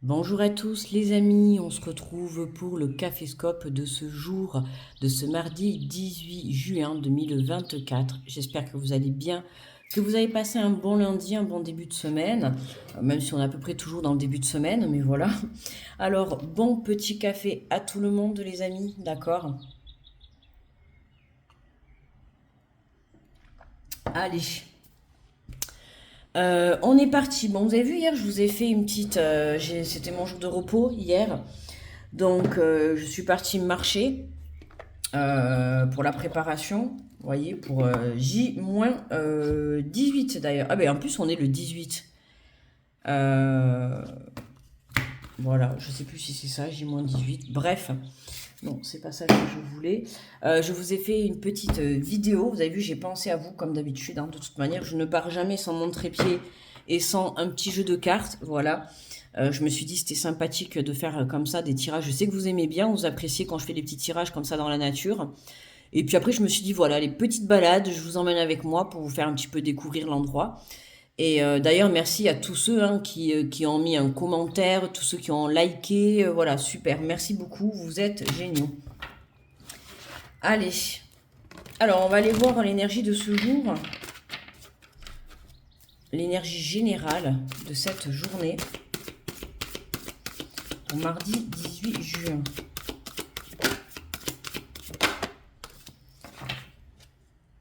Bonjour à tous les amis, on se retrouve pour le Caféscope de ce jour, de ce mardi 18 juin 2024. J'espère que vous allez bien, que vous avez passé un bon lundi, un bon début de semaine, même si on est à peu près toujours dans le début de semaine, mais voilà. Alors, bon petit café à tout le monde les amis, d'accord? Allez, on est parti. Bon, vous avez vu hier, je vous ai fait une petite... c'était mon jour de repos hier. Donc, je suis partie marcher. Pour la préparation, vous voyez, pour J-18 d'ailleurs. Ah ben en plus on est le 18. Euh, voilà, je sais plus si c'est ça, J-18. Bref, non, c'est pas ça que je voulais. Je vous ai fait une petite vidéo. Vous avez vu, j'ai pensé à vous comme d'habitude, hein. De toute manière, je ne pars jamais sans mon trépied et sans un petit jeu de cartes. Voilà. Je me suis dit c'était sympathique de faire comme ça des tirages. Je sais que vous aimez bien, vous appréciez quand je fais des petits tirages comme ça dans la nature. Et puis après, je me suis dit, voilà, les petites balades, je vous emmène avec moi pour vous faire un petit peu découvrir l'endroit. Et d'ailleurs, merci à tous ceux hein, qui ont mis un commentaire, tous ceux qui ont liké. Voilà, super. Merci beaucoup, vous êtes géniaux. Allez, alors on va aller voir l'énergie de ce jour, l'énergie générale de cette journée, pour mardi 18 juin.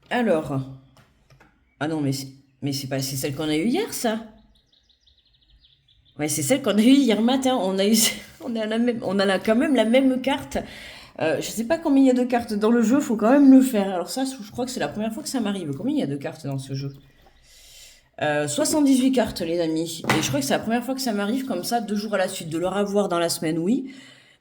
Alors, ah non, mais c'est pas, c'est celle qu'on a eue hier, ça. Ouais, c'est celle qu'on a eue hier matin. On a eu, quand même la même carte. Je sais pas combien il y a de cartes dans le jeu, faut quand même le faire. Alors ça, je crois que c'est la première fois que ça m'arrive. Combien il y a de cartes dans ce jeu? 78 cartes, les amis. Et je crois que c'est la première fois que ça m'arrive comme ça, 2 jours à la suite. De leur avoir dans la semaine, oui.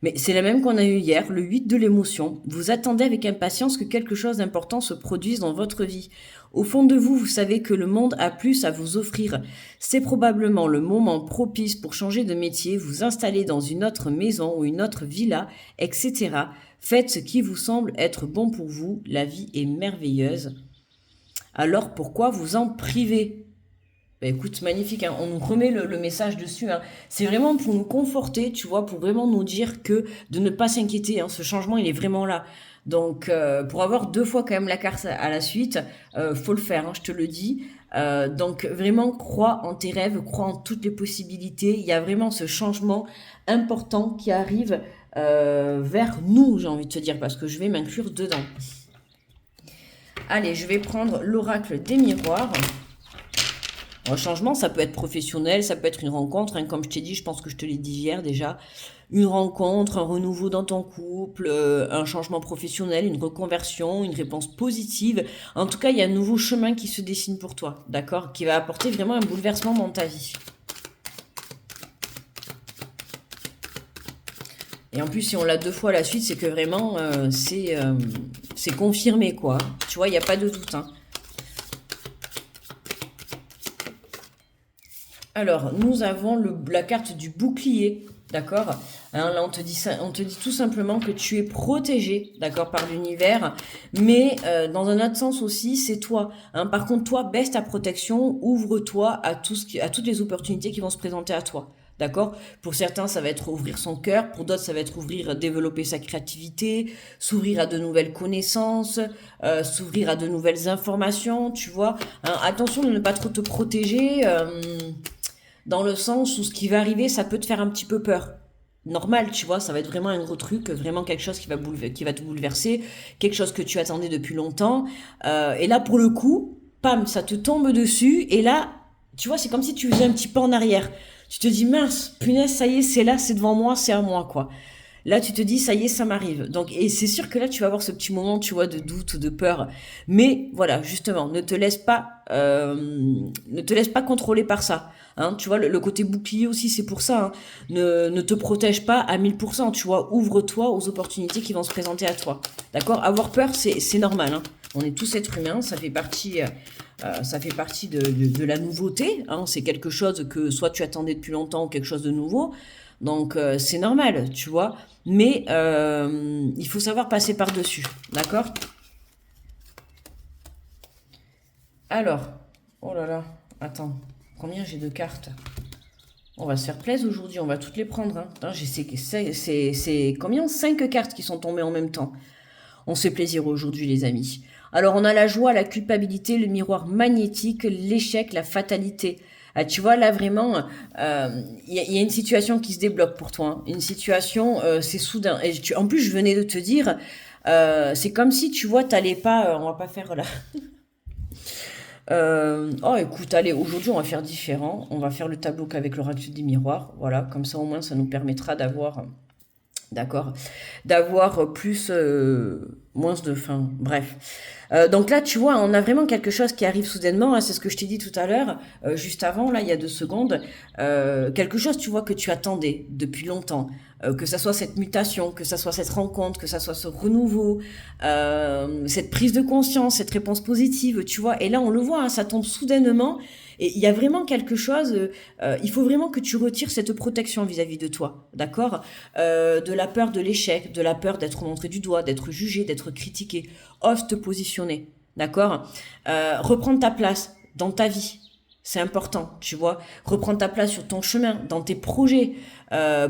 Mais c'est la même qu'on a eu hier, le 8 de l'émotion. Vous attendez avec impatience que quelque chose d'important se produise dans votre vie. Au fond de vous, vous savez que le monde a plus à vous offrir. C'est probablement le moment propice pour changer de métier, vous installer dans une autre maison ou une autre villa, etc. Faites ce qui vous semble être bon pour vous. La vie est merveilleuse. Alors pourquoi vous en priver? Bah écoute, magnifique, hein. On nous remet le message dessus, hein. C'est vraiment pour nous conforter, tu vois, pour vraiment nous dire que de ne pas s'inquiéter, hein. Ce changement, il est vraiment là. Donc, pour avoir 2 fois quand même la carte à la suite, faut le faire, hein, je te le dis. Donc, vraiment, crois en tes rêves, crois en toutes les possibilités. Il y a vraiment ce changement important qui arrive vers nous, j'ai envie de te dire, parce que je vais m'inclure dedans. Allez, je vais prendre l'oracle des miroirs. Un changement, ça peut être professionnel, ça peut être une rencontre, hein, comme je t'ai dit, je pense que je te l'ai dit hier déjà. Une rencontre, un renouveau dans ton couple, un changement professionnel, une reconversion, une réponse positive. En tout cas, il y a un nouveau chemin qui se dessine pour toi, d'accord? Qui va apporter vraiment un bouleversement dans ta vie. Et en plus, si on l'a 2 fois à la suite, c'est que vraiment, c'est confirmé, quoi. Tu vois, il n'y a pas de doute, hein. Alors, nous avons la carte du bouclier, d'accord? Hein, là, on te dit ça, on te dit tout simplement que tu es protégé, d'accord, par l'univers, mais dans un autre sens aussi, c'est toi. Hein. Par contre, toi, baisse ta protection, ouvre-toi à à toutes les opportunités qui vont se présenter à toi. D'accord? Pour certains, ça va être ouvrir son cœur. Pour d'autres, ça va être ouvrir, développer sa créativité, s'ouvrir à de nouvelles connaissances, s'ouvrir à de nouvelles informations, tu vois. Hein, attention de ne pas trop te protéger. Dans le sens où ce qui va arriver, ça peut te faire un petit peu peur. Normal, tu vois, ça va être vraiment un gros truc, vraiment quelque chose qui va te bouleverser, quelque chose que tu attendais depuis longtemps. Et là, pour le coup, pam, ça te tombe dessus. Et là, tu vois, c'est comme si tu faisais un petit pas en arrière. Tu te dis, mince, punaise, ça y est, c'est là, c'est devant moi, c'est à moi, quoi. Là, tu te dis, ça y est, ça m'arrive. Donc, et c'est sûr que là, tu vas avoir ce petit moment, tu vois, de doute, de peur. Mais voilà, justement, ne te laisse pas contrôler par ça. Hein, tu vois, le côté bouclier aussi, c'est pour ça. Hein. Ne te protège pas à 1000%. Tu vois, ouvre-toi aux opportunités qui vont se présenter à toi. D'accord? Avoir peur, c'est normal. Hein. On est tous êtres humains. Ça fait partie de la nouveauté. Hein. C'est quelque chose que soit tu attendais depuis longtemps ou quelque chose de nouveau. Donc c'est normal, tu vois. Mais il faut savoir passer par-dessus. D'accord? Alors, oh là là, attends, combien j'ai de cartes? On va se faire plaisir aujourd'hui, on va toutes les prendre. Hein. Putain, c'est combien? 5 cartes qui sont tombées en même temps. On se fait plaisir aujourd'hui, les amis. Alors, on a la joie, la culpabilité, le miroir magnétique, l'échec, la fatalité. Ah, tu vois, là, vraiment, y a une situation qui se débloque pour toi. Hein. Une situation, c'est soudain. Et en plus, je venais de te dire, c'est comme si, tu vois, t'allais pas... on va pas faire là... oh, écoute, allez, aujourd'hui, on va faire différent. On va faire le tableau qu'avec l'oracle des miroirs. Voilà, comme ça, au moins, ça nous permettra d'avoir... D'accord. D'avoir plus, moins de faim. Bref. Donc là, tu vois, on a vraiment quelque chose qui arrive soudainement. Hein, c'est ce que je t'ai dit tout à l'heure, juste avant, là, il y a 2 secondes. Quelque chose, tu vois, que tu attendais depuis longtemps. Que ça soit cette mutation, que ça soit cette rencontre, que ça soit ce renouveau, cette prise de conscience, cette réponse positive, tu vois. Et là, on le voit, hein, ça tombe soudainement. Et il y a vraiment quelque chose, il faut vraiment que tu retires cette protection vis-à-vis de toi, d'accord? De la peur de l'échec, de la peur d'être montré du doigt, d'être jugé, d'être critiqué. Ose te positionner, d'accord? Reprendre ta place dans ta vie. C'est important, tu vois. Reprendre ta place sur ton chemin, dans tes projets.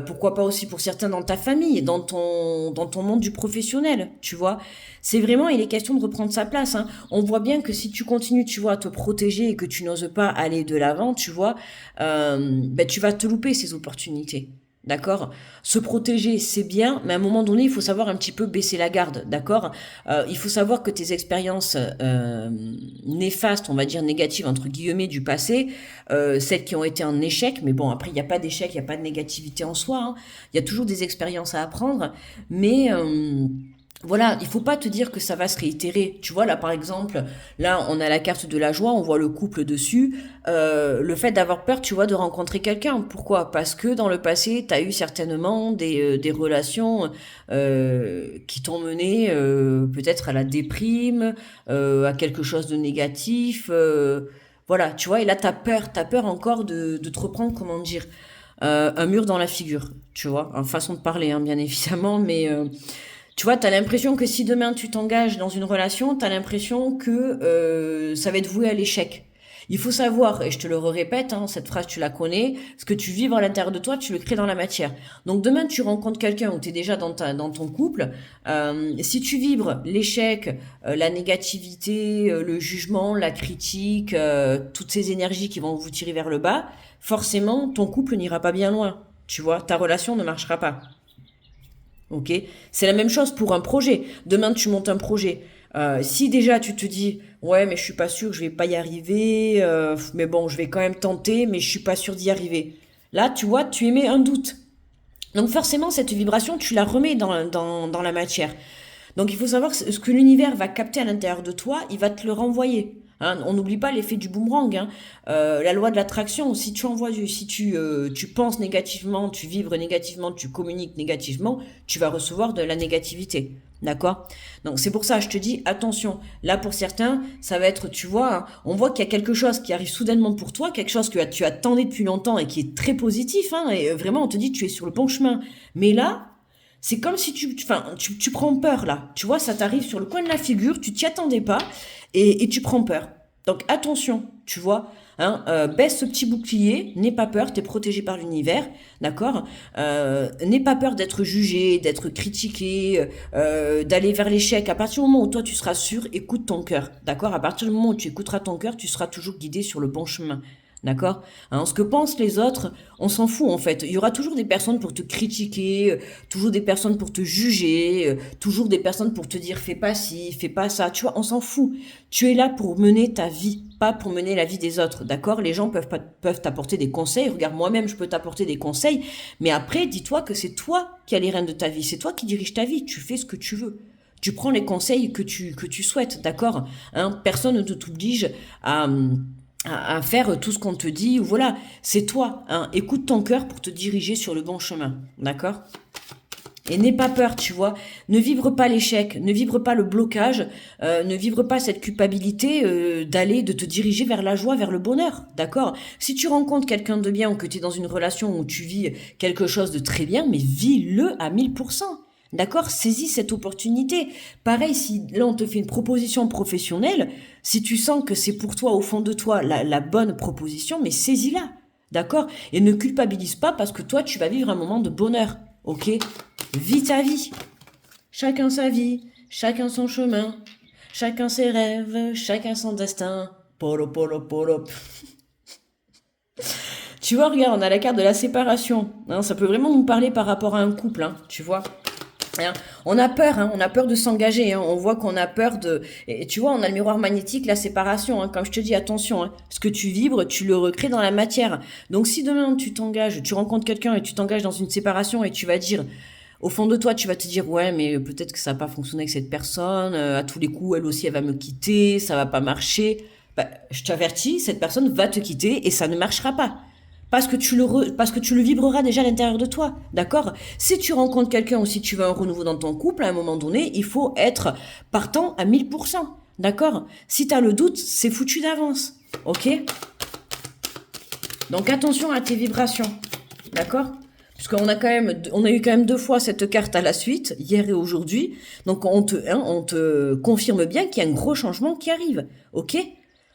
Pourquoi pas aussi pour certains dans ta famille, dans ton monde du professionnel, tu vois. C'est vraiment, il est question de reprendre sa place. Hein. On voit bien que si tu continues, tu vois, à te protéger et que tu n'oses pas aller de l'avant, tu vois, ben, tu vas te louper ces opportunités. D'accord? Se protéger, c'est bien, mais à un moment donné, il faut savoir un petit peu baisser la garde, d'accord? Il faut savoir que tes expériences néfastes, on va dire négatives, entre guillemets, du passé, celles qui ont été un échec, mais bon, après, il n'y a pas d'échec, il n'y a pas de négativité en soi, hein. Il y a toujours des expériences à apprendre, mais... voilà, il faut pas te dire que ça va se réitérer. Tu vois, là, par exemple, là, on a la carte de la joie, on voit le couple dessus. Le fait d'avoir peur, tu vois, de rencontrer quelqu'un. Pourquoi? Parce que dans le passé, tu as eu certainement des relations qui t'ont mené peut-être à la déprime, à quelque chose de négatif. Voilà, tu vois, et là, t'as peur encore de te reprendre, comment dire, un mur dans la figure, tu vois, en façon de parler, hein, bien évidemment, mais... tu vois, t'as l'impression que si demain tu t'engages dans une relation, t'as l'impression que ça va être voué à l'échec. Il faut savoir, et je te le répète, hein, cette phrase tu la connais, ce que tu vibres à l'intérieur de toi, tu le crées dans la matière. Donc demain tu rencontres quelqu'un où tu es déjà dans ton couple, si tu vibres l'échec, la négativité, le jugement, la critique, toutes ces énergies qui vont vous tirer vers le bas, forcément ton couple n'ira pas bien loin. Tu vois, ta relation ne marchera pas. Ok, c'est la même chose pour un projet. Demain, tu montes un projet. Si déjà tu te dis, ouais, mais je suis pas sûr, je vais pas y arriver, mais bon, je vais quand même tenter, mais je suis pas sûr d'y arriver. Là, tu vois, tu émets un doute. Donc forcément, cette vibration, tu la remets dans la matière. Donc il faut savoir que ce que l'univers va capter à l'intérieur de toi, il va te le renvoyer. Hein, on n'oublie pas l'effet du boomerang. Hein. La loi de l'attraction, si tu envoies, si tu penses négativement, tu vibres négativement, tu communiques négativement, tu vas recevoir de la négativité. D'accord? Donc c'est pour ça, je te dis, attention. Là, pour certains, ça va être, tu vois, hein, on voit qu'il y a quelque chose qui arrive soudainement pour toi, quelque chose que tu attendais depuis longtemps et qui est très positif. Hein, et vraiment, on te dit, tu es sur le bon chemin. Mais là, c'est comme si tu prends peur là. Tu vois, ça t'arrive sur le coin de la figure, tu t'y attendais pas et tu prends peur. Donc attention, tu vois, hein, baisse ce petit bouclier, n'aie pas peur, t'es protégé par l'univers, d'accord? N'aie pas peur d'être jugé, d'être critiqué, d'aller vers l'échec. À partir du moment où toi tu seras sûr, écoute ton cœur, d'accord? À partir du moment où tu écouteras ton cœur, tu seras toujours guidé sur le bon chemin. D'accord? Hein, ce que pensent les autres, on s'en fout en fait. Il y aura toujours des personnes pour te critiquer, toujours des personnes pour te juger, toujours des personnes pour te dire fais pas ci, fais pas ça. Tu vois, on s'en fout. Tu es là pour mener ta vie, pas pour mener la vie des autres. D'accord? Les gens peuvent t'apporter des conseils. Regarde, moi-même, je peux t'apporter des conseils. Mais après, dis-toi que c'est toi qui as les rênes de ta vie. C'est toi qui diriges ta vie. Tu fais ce que tu veux. Tu prends les conseils que tu souhaites. D'accord? Hein, personne ne t'oblige à faire tout ce qu'on te dit, ou voilà, c'est toi, hein. Écoute ton cœur pour te diriger sur le bon chemin, d'accord? Et n'aie pas peur, tu vois, ne vivre pas l'échec, ne vivre pas le blocage, ne vivre pas cette culpabilité de te diriger vers la joie, vers le bonheur, d'accord? Si tu rencontres quelqu'un de bien ou que tu es dans une relation où tu vis quelque chose de très bien, mais vis-le à 1000%. D'accord? Saisis cette opportunité. Pareil, si là on te fait une proposition professionnelle, si tu sens que c'est pour toi, au fond de toi, la bonne proposition, mais saisis-la. d'accord? Et ne culpabilise pas parce que toi, tu vas vivre un moment de bonheur, ok? Vis ta vie. Chacun sa vie, chacun son chemin, chacun ses rêves, chacun son destin. Polo, polo, polo. Tu vois, regarde, on a la carte de la séparation. Hein, ça peut vraiment nous parler par rapport à un couple, hein, tu vois. Hein, on a peur de s'engager, hein, on voit qu'on a peur de... Et tu vois, on a le miroir magnétique, la séparation, hein, comme je te dis, attention, hein, ce que tu vibres, tu le recrées dans la matière. Donc si demain tu t'engages, tu rencontres quelqu'un et tu t'engages dans une séparation et tu vas dire... Au fond de toi, tu vas te dire, ouais, mais peut-être que ça va pas fonctionner avec cette personne, à tous les coups, elle aussi, elle va me quitter, ça va pas marcher. Bah, je t'avertis, cette personne va te quitter et ça ne marchera pas. Parce que tu le vibreras déjà à l'intérieur de toi, d'accord? Si tu rencontres quelqu'un ou si tu veux un renouveau dans ton couple, à un moment donné, il faut être partant à 1000%, d'accord? Si t'as le doute, c'est foutu d'avance, ok? Donc attention à tes vibrations, d'accord? Puisqu'on a on a eu quand même 2 fois cette carte à la suite, hier et aujourd'hui. Donc on te confirme bien qu'il y a un gros changement qui arrive, ok?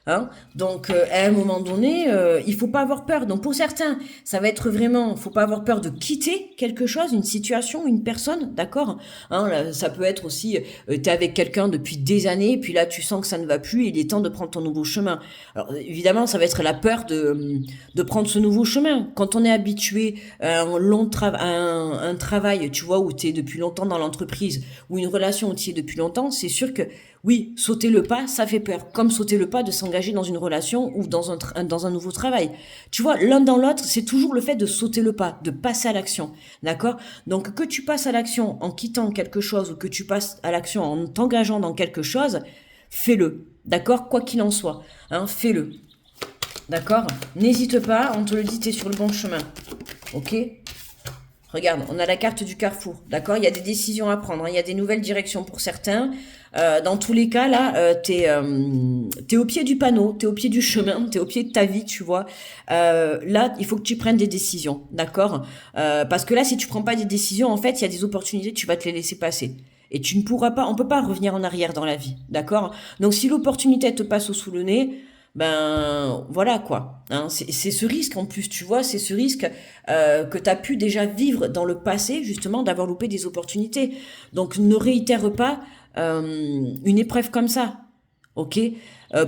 Hein, donc à un moment donné, il faut pas avoir peur. Donc pour certains, ça va être vraiment, faut pas avoir peur de quitter quelque chose, une situation, une personne, d'accord. Hein, là, ça peut être aussi, t'es avec quelqu'un depuis des années, puis là tu sens que ça ne va plus, il est temps de prendre ton nouveau chemin. Alors évidemment, ça va être la peur de prendre ce nouveau chemin. Quand on est habitué à un travail, tu vois, où tu es depuis longtemps dans l'entreprise, ou une relation où tu es depuis longtemps, c'est sûr que oui, sauter le pas, ça fait peur. Comme sauter le pas de s'engager dans une relation ou dans un nouveau travail. Tu vois, l'un dans l'autre, c'est toujours le fait de sauter le pas, de passer à l'action. D'accord? Donc, que tu passes à l'action en quittant quelque chose ou que tu passes à l'action en t'engageant dans quelque chose, fais-le. D'accord? Quoi qu'il en soit. Hein, fais-le. D'accord? N'hésite pas, on te le dit, t'es sur le bon chemin. Ok? Regarde, on a la carte du carrefour, d'accord? Il y a des décisions à prendre, hein, il y a des nouvelles directions pour certains. Dans tous les cas, là, t'es au pied du panneau, t'es au pied du chemin, t'es au pied de ta vie, tu vois. Là, il faut que tu prennes des décisions, d'accord? Parce que là, si tu prends pas des décisions, en fait, il y a des opportunités, tu vas te les laisser passer. Et tu ne pourras pas, on peut pas revenir en arrière dans la vie, d'accord? Donc, si l'opportunité te passe sous le nez, ben voilà quoi. Hein, c'est ce risque en plus, tu vois, c'est ce risque que tu as pu déjà vivre dans le passé, justement, d'avoir loupé des opportunités. Donc ne réitère pas une épreuve comme ça, ok?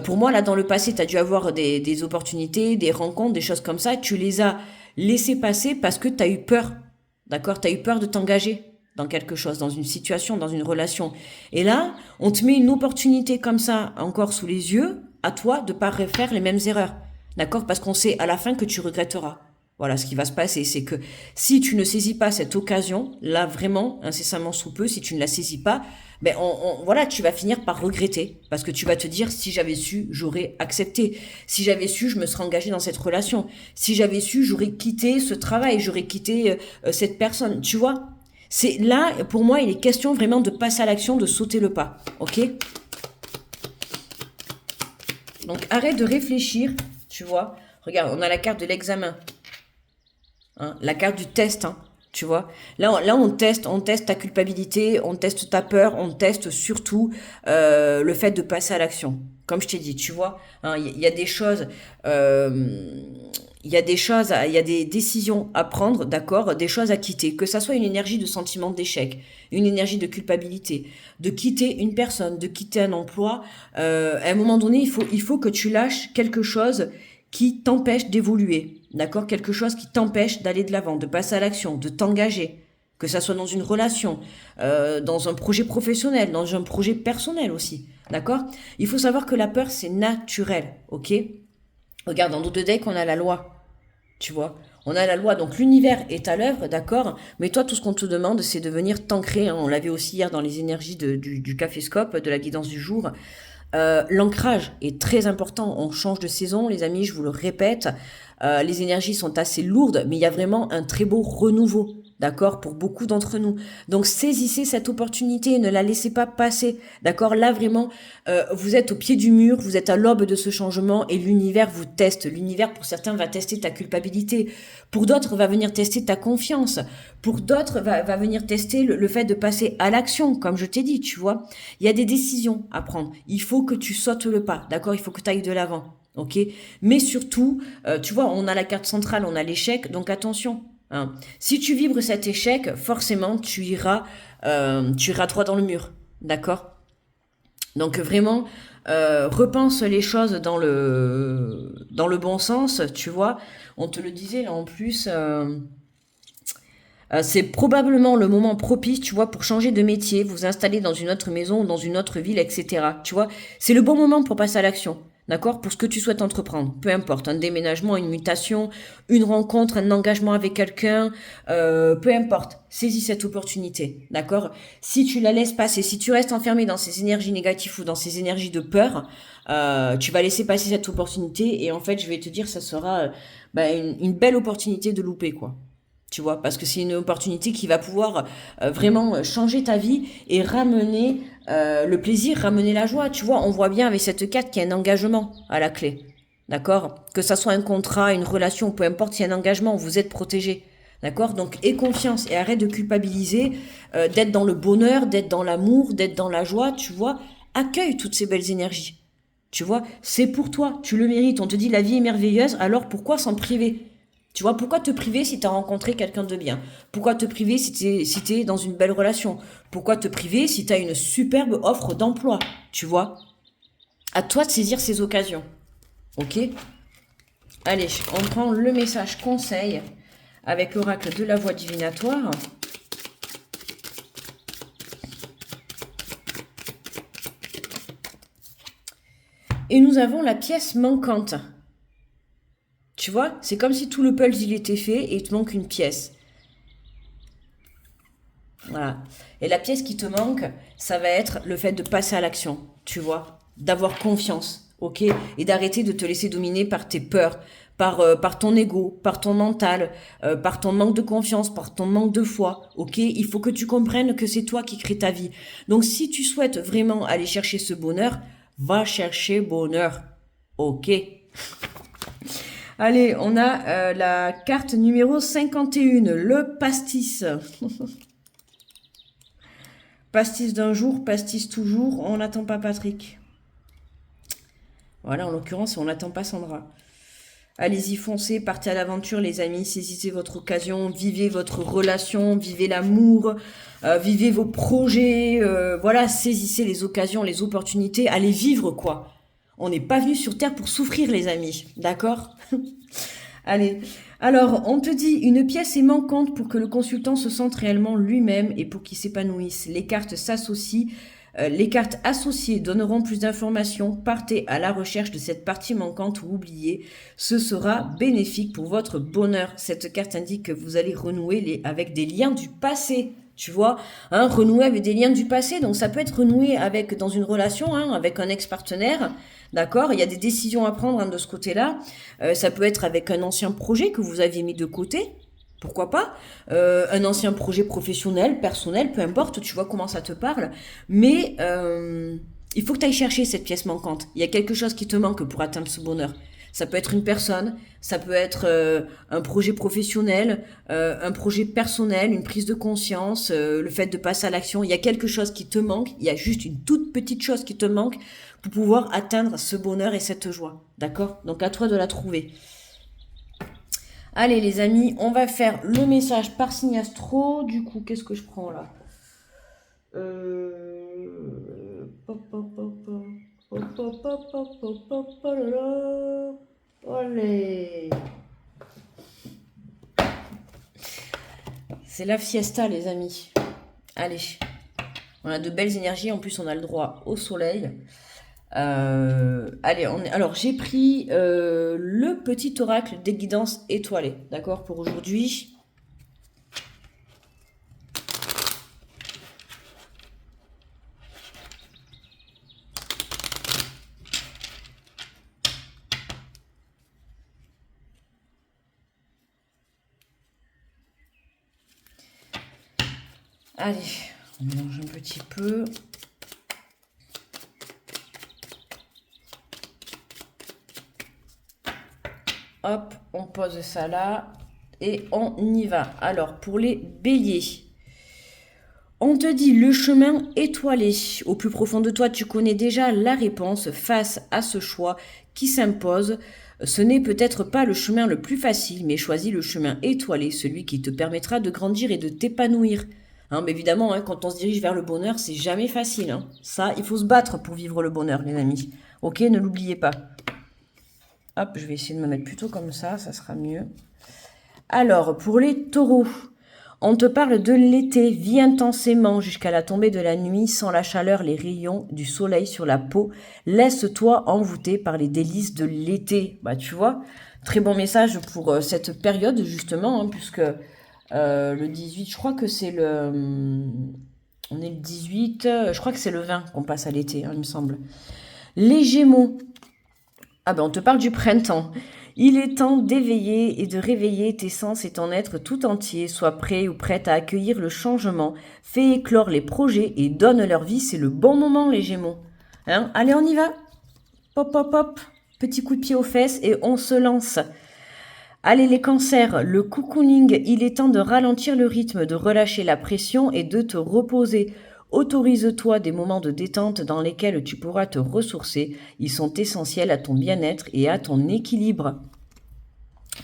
Pour moi, là, dans le passé, tu as dû avoir des opportunités, des rencontres, des choses comme ça. Tu les as laissées passer parce que tu as eu peur, d'accord? Tu as eu peur de t'engager dans quelque chose, dans une situation, dans une relation. Et là, on te met une opportunité comme ça encore sous les yeux, à toi de pas refaire les mêmes erreurs. D'accord? Parce qu'on sait à la fin que tu regretteras. Voilà, ce qui va se passer, c'est que si tu ne saisis pas cette occasion, là vraiment, incessamment sous peu, si tu ne la saisis pas, ben voilà, tu vas finir par regretter. Parce que tu vas te dire, si j'avais su, j'aurais accepté. Si j'avais su, je me serais engagé dans cette relation. Si j'avais su, j'aurais quitté ce travail, j'aurais quitté cette personne. Tu vois? C'est là, pour moi, il est question vraiment de passer à l'action, de sauter le pas. Ok? Donc arrête de réfléchir, tu vois. Regarde, on a la carte de l'examen. Hein, la carte du test, hein, tu vois. Là, on teste ta culpabilité, on teste ta peur, on teste surtout le fait de passer à l'action. Comme je t'ai dit, tu vois, hein, y a des choses, il y a des choses, il y a des décisions à prendre, d'accord, des choses à quitter, que ça soit une énergie de sentiment d'échec, une énergie de culpabilité, de quitter une personne, de quitter un emploi. À un moment donné, il faut que tu lâches quelque chose qui t'empêche d'évoluer, d'accord, quelque chose qui t'empêche d'aller de l'avant, de passer à l'action, de t'engager, que ça soit dans une relation, dans un projet professionnel, dans un projet personnel aussi, d'accord. Il faut savoir que la peur, c'est naturel, ok. Regarde, dans d'autres decks, on a la loi. Tu vois, on a la loi, donc l'univers est à l'œuvre, d'accord. Mais toi, tout ce qu'on te demande, c'est de venir t'ancrer. Hein. On l'avait aussi hier dans les énergies du caféscope, de la guidance du jour. L'ancrage est très important. On change de saison, les amis, je vous le répète. Les énergies sont assez lourdes, mais il y a vraiment un très beau renouveau, d'accord, pour beaucoup d'entre nous. Donc saisissez cette opportunité et ne la laissez pas passer, d'accord. Là vraiment, vous êtes au pied du mur, vous êtes à l'aube de ce changement et l'univers vous teste. L'univers, pour certains, va tester ta culpabilité, pour d'autres, va venir tester ta confiance, pour d'autres, va venir tester le fait de passer à l'action, comme je t'ai dit, tu vois. Il y a des décisions à prendre. Il faut que tu sautes le pas, d'accord. Il faut que tu ailles de l'avant. ok? Mais surtout, tu vois, on a la carte centrale, on a l'échec, donc attention. Hein. Si tu vibres cet échec, forcément, tu iras droit dans le mur, d'accord? Donc vraiment, repense les choses dans le bon sens, tu vois. On te le disait là en plus, c'est probablement le moment propice, tu vois, pour changer de métier, vous installer dans une autre maison ou dans une autre ville, etc. Tu vois, c'est le bon moment pour passer à l'action, d'accord? Pour ce que tu souhaites entreprendre, peu importe, un déménagement, une mutation, une rencontre, un engagement avec quelqu'un, peu importe, saisis cette opportunité, d'accord? Si tu la laisses passer, si tu restes enfermé dans ces énergies négatives ou dans ces énergies de peur, tu vas laisser passer cette opportunité et en fait, je vais te dire, ça sera une belle opportunité de louper, quoi. Tu vois, parce que c'est une opportunité qui va pouvoir vraiment changer ta vie et ramener le plaisir, ramener la joie. Tu vois, on voit bien avec cette carte qu'il y a un engagement à la clé. D'accord? Que ça soit un contrat, une relation, peu importe, il y a un engagement, vous êtes protégé. D'accord? Donc, aie confiance et arrête de culpabiliser, d'être dans le bonheur, d'être dans l'amour, d'être dans la joie, tu vois. Accueille toutes ces belles énergies. Tu vois, c'est pour toi, tu le mérites. On te dit la vie est merveilleuse, alors pourquoi s'en priver? Tu vois, pourquoi te priver si tu as rencontré quelqu'un de bien? Pourquoi te priver si t'es dans une belle relation? Pourquoi te priver si tu as une superbe offre d'emploi? Tu vois? À toi de saisir ces occasions. Ok? Allez, on prend le message conseil avec l'oracle de la voix divinatoire. Et nous avons la pièce manquante. Tu vois, c'est comme si tout le puzzle il était fait et il te manque une pièce. Voilà. Et la pièce qui te manque, ça va être le fait de passer à l'action, tu vois, d'avoir confiance, ok, et d'arrêter de te laisser dominer par tes peurs, par ton ego, par ton mental, par ton manque de confiance, par ton manque de foi, ok. Il faut que tu comprennes que c'est toi qui crée ta vie. Donc si tu souhaites vraiment aller chercher ce bonheur, va chercher bonheur, ok. Allez, on a la carte numéro 51, le pastis. Pastis d'un jour, pastis toujours, on n'attend pas Patrick. Voilà, en l'occurrence, on n'attend pas Sandra. Allez-y, foncez, partez à l'aventure les amis, saisissez votre occasion, vivez votre relation, vivez l'amour, vivez vos projets, voilà, saisissez les occasions, les opportunités, allez vivre quoi. On n'est pas venu sur Terre pour souffrir les amis, d'accord? Allez, alors on te dit une pièce est manquante pour que le consultant se sente réellement lui-même et pour qu'il s'épanouisse. Les cartes s'associent, les cartes associées donneront plus d'informations. Partez à la recherche de cette partie manquante ou oubliée. Ce sera bénéfique pour votre bonheur. Cette carte indique que vous allez renouer avec des liens du passé. Tu vois, hein, renouer avec des liens du passé, donc ça peut être renoué avec dans une relation, hein, avec un ex-partenaire, d'accord. Il y a des décisions à prendre hein, de ce côté-là. Ça peut être avec un ancien projet que vous aviez mis de côté, pourquoi pas. Un ancien projet professionnel, personnel, peu importe. Tu vois comment ça te parle, mais il faut que tu ailles chercher cette pièce manquante. Il y a quelque chose qui te manque pour atteindre ce bonheur. Ça peut être une personne, ça peut être un projet professionnel, un projet personnel, une prise de conscience, le fait de passer à l'action. Il y a quelque chose qui te manque, il y a juste une toute petite chose qui te manque pour pouvoir atteindre ce bonheur et cette joie. D'accord? Donc à toi de la trouver. Allez les amis, on va faire le message par signe astro. Du coup, qu'est-ce que je prends là? Allez. C'est la fiesta, les amis. Allez. On a de belles énergies. En plus, on a le droit au soleil. Allez, alors j'ai pris le petit oracle des guidances étoilées. D'accord, pour aujourd'hui. Allez, on mélange un petit peu. Hop, on pose ça là et on y va. Alors, pour les béliers, On te dit le chemin étoilé. Au plus profond de toi, tu connais déjà la réponse face à ce choix qui s'impose. Ce n'est peut-être pas le chemin le plus facile, mais choisis le chemin étoilé, celui qui te permettra de grandir et de t'épanouir. Hein, mais évidemment, hein, quand on se dirige vers le bonheur, c'est jamais facile. Hein. Ça, il faut se battre pour vivre le bonheur, les amis. Ok, ne l'oubliez pas. Hop, je vais essayer de me mettre plutôt comme ça sera mieux. Alors, pour les taureaux, on te parle de l'été, vis intensément jusqu'à la tombée de la nuit, sans la chaleur, les rayons du soleil sur la peau. Laisse-toi envoûter par les délices de l'été. Bah, tu vois, très bon message pour cette période, justement, hein, puisque le 18, je crois que c'est le... On est le 18, je crois que c'est le 20 qu'on passe à l'été, hein, il me semble. Les Gémeaux. Ah ben, on te parle du printemps. Il est temps d'éveiller et de réveiller tes sens et ton être tout entier. Sois prêt ou prête à accueillir le changement. Fais éclore les projets et donne leur vie. C'est le bon moment, les Gémeaux. Hein? Allez, on y va. Pop, pop, pop. Petit coup de pied aux fesses et on se lance. Allez, les cancers, le cocooning, il est temps de ralentir le rythme, de relâcher la pression et de te reposer. Autorise-toi des moments de détente dans lesquels tu pourras te ressourcer. Ils sont essentiels à ton bien-être et à ton équilibre.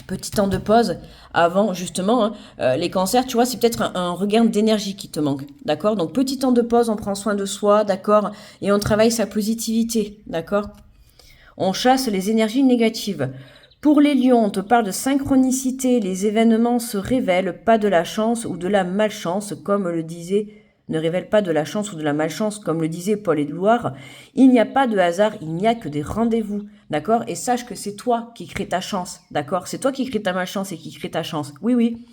Petit temps de pause avant, justement, hein, les cancers, tu vois, c'est peut-être un regain d'énergie qui te manque, d'accord? Donc, petit temps de pause, on prend soin de soi, d'accord? Et on travaille sa positivité, d'accord? On chasse les énergies négatives. Pour les lions, on te parle de synchronicité, les événements se révèlent, pas de la chance ou de la malchance, comme le disait, ne révèle pas de la chance ou de la malchance, comme le disait Paul Éluard. Il n'y a pas de hasard, il n'y a que des rendez-vous, d'accord? Et sache que c'est toi qui crée ta chance, d'accord? C'est toi qui crée ta malchance et qui crée ta chance. Oui, oui,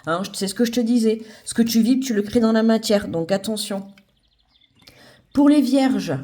hein, c'est ce que je te disais. Ce que tu vis, tu le crées dans la matière, donc attention. Pour les vierges,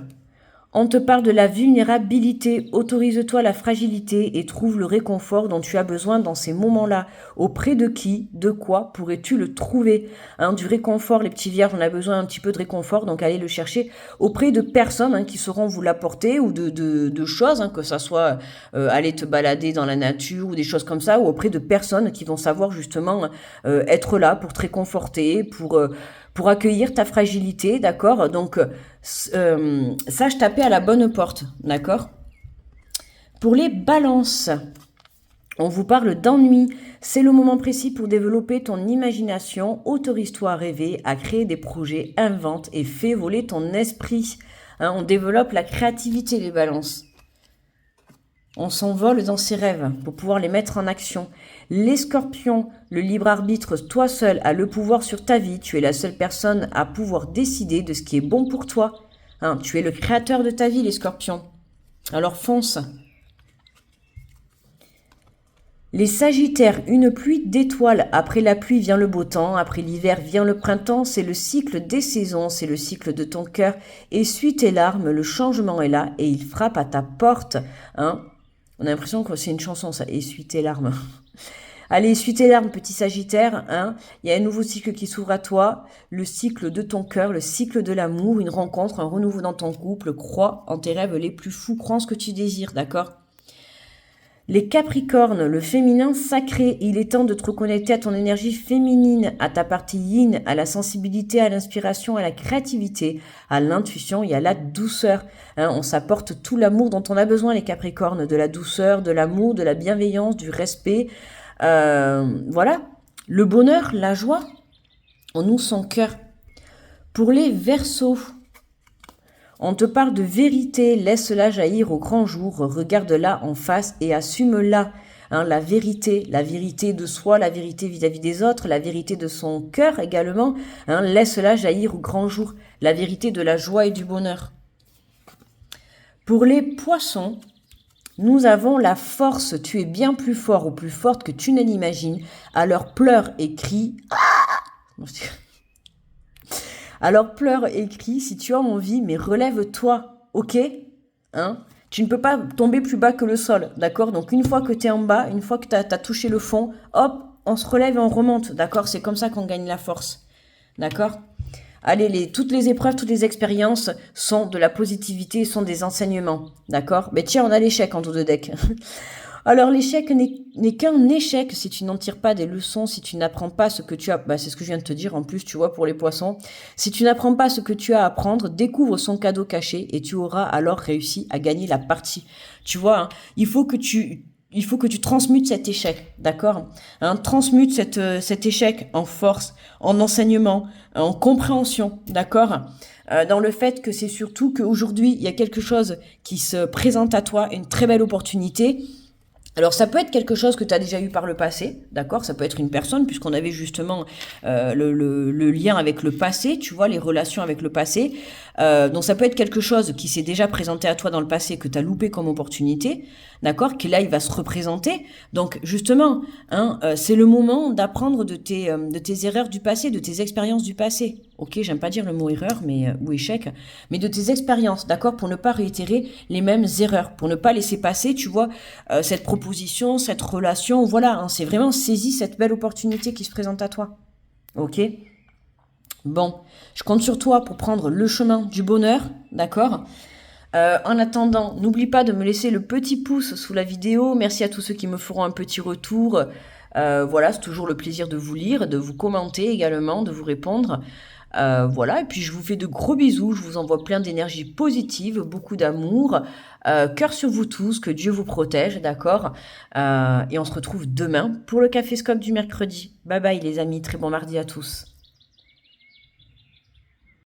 on te parle de la vulnérabilité, autorise-toi la fragilité et trouve le réconfort dont tu as besoin dans ces moments-là. Auprès de qui, de quoi pourrais-tu le trouver? Hein, du réconfort, les petits vierges, on a besoin un petit peu de réconfort, donc allez le chercher auprès de personnes, hein, qui sauront vous l'apporter ou de choses, hein, que ça soit aller te balader dans la nature ou des choses comme ça, ou auprès de personnes qui vont savoir justement être là pour te réconforter, pour accueillir ta fragilité, d'accord? Donc, sache taper à la bonne porte, d'accord? Pour les balances, on vous parle d'ennui. C'est le moment précis pour développer ton imagination. Autorise-toi à rêver, à créer des projets, invente et fais voler ton esprit. Hein, on développe la créativité, les balances. On s'envole dans ses rêves pour pouvoir les mettre en action. Les scorpions, le libre arbitre, toi seul as le pouvoir sur ta vie. Tu es la seule personne à pouvoir décider de ce qui est bon pour toi. Hein, tu es le créateur de ta vie, les scorpions. Alors fonce. Les sagittaires, une pluie d'étoiles. Après la pluie vient le beau temps, après l'hiver vient le printemps. C'est le cycle des saisons, c'est le cycle de ton cœur. Essuie tes larmes, le changement est là et il frappe à ta porte. Hein. On a l'impression que c'est une chanson, ça. Essuie tes larmes. Allez, essuie tes larmes, petit Sagittaire. Hein. Il y a un nouveau cycle qui s'ouvre à toi. Le cycle de ton cœur, le cycle de l'amour, une rencontre, un renouveau dans ton couple. Crois en tes rêves les plus fous. Crois en ce que tu désires, d'accord? Les Capricornes, le féminin sacré. Il est temps de te reconnecter à ton énergie féminine, à ta partie yin, à la sensibilité, à l'inspiration, à la créativité, à l'intuition et à la douceur. Hein, on s'apporte tout l'amour dont on a besoin, les Capricornes. De la douceur, de l'amour, de la bienveillance, du respect. Voilà. Le bonheur, la joie, en nous son cœur. Pour les Verseaux, on te parle de vérité, laisse-la jaillir au grand jour, regarde-la en face et assume-la. Hein, la vérité de soi, la vérité vis-à-vis des autres, la vérité de son cœur également. Hein, laisse-la jaillir au grand jour, la vérité de la joie et du bonheur. Pour les Poissons, nous avons la force, tu es bien plus fort ou plus forte que tu ne l'imagines. Alors pleure et crie. Alors pleure et crie si tu as envie, mais relève-toi, ok? Hein? Tu ne peux pas tomber plus bas que le sol, d'accord? Donc une fois que tu es en bas, une fois que tu as touché le fond, hop, on se relève et on remonte, d'accord? C'est comme ça qu'on gagne la force, d'accord? Allez, toutes les épreuves, toutes les expériences sont de la positivité, sont des enseignements, d'accord? Mais tiens, on a l'échec en dos de deck. Alors l'échec n'est qu'un échec si tu n'en tires pas des leçons, si tu n'apprends pas ce que tu as... Bah, c'est ce que je viens de te dire en plus, tu vois, pour les poissons. Si tu n'apprends pas ce que tu as à apprendre, découvre son cadeau caché et tu auras alors réussi à gagner la partie. Tu vois, hein, il faut que tu transmutes cet échec, d'accord, hein, transmute cet échec en force, en enseignement, en compréhension, d'accord, dans le fait que c'est surtout qu'aujourd'hui, il y a quelque chose qui se présente à toi, une très belle opportunité. Alors ça peut être quelque chose que tu as déjà eu par le passé, d'accord? Ça peut être une personne, puisqu'on avait justement le lien avec le passé, tu vois, les relations avec le passé. Donc ça peut être quelque chose qui s'est déjà présenté à toi dans le passé, que tu as loupé comme opportunité, d'accord? Qui là, il va se représenter. Donc justement, hein, c'est le moment d'apprendre de tes erreurs du passé, de tes expériences du passé. Ok, j'aime pas dire le mot erreur, ou échec, mais de tes expériences, d'accord? Pour ne pas réitérer les mêmes erreurs, pour ne pas laisser passer, tu vois, cette proposition, cette relation, voilà, hein, c'est vraiment saisis cette belle opportunité qui se présente à toi. Ok? Bon, je compte sur toi pour prendre le chemin du bonheur, d'accord? En attendant, n'oublie pas de me laisser le petit pouce sous la vidéo. Merci à tous ceux qui me feront un petit retour. Voilà, c'est toujours le plaisir de vous lire, de vous commenter également, de vous répondre. Voilà, et puis je vous fais de gros bisous, je vous envoie plein d'énergie positive, beaucoup d'amour, cœur sur vous tous, que Dieu vous protège, d'accord. Et on se retrouve demain pour le Café Scope du mercredi. Bye bye les amis, très bon mardi à tous.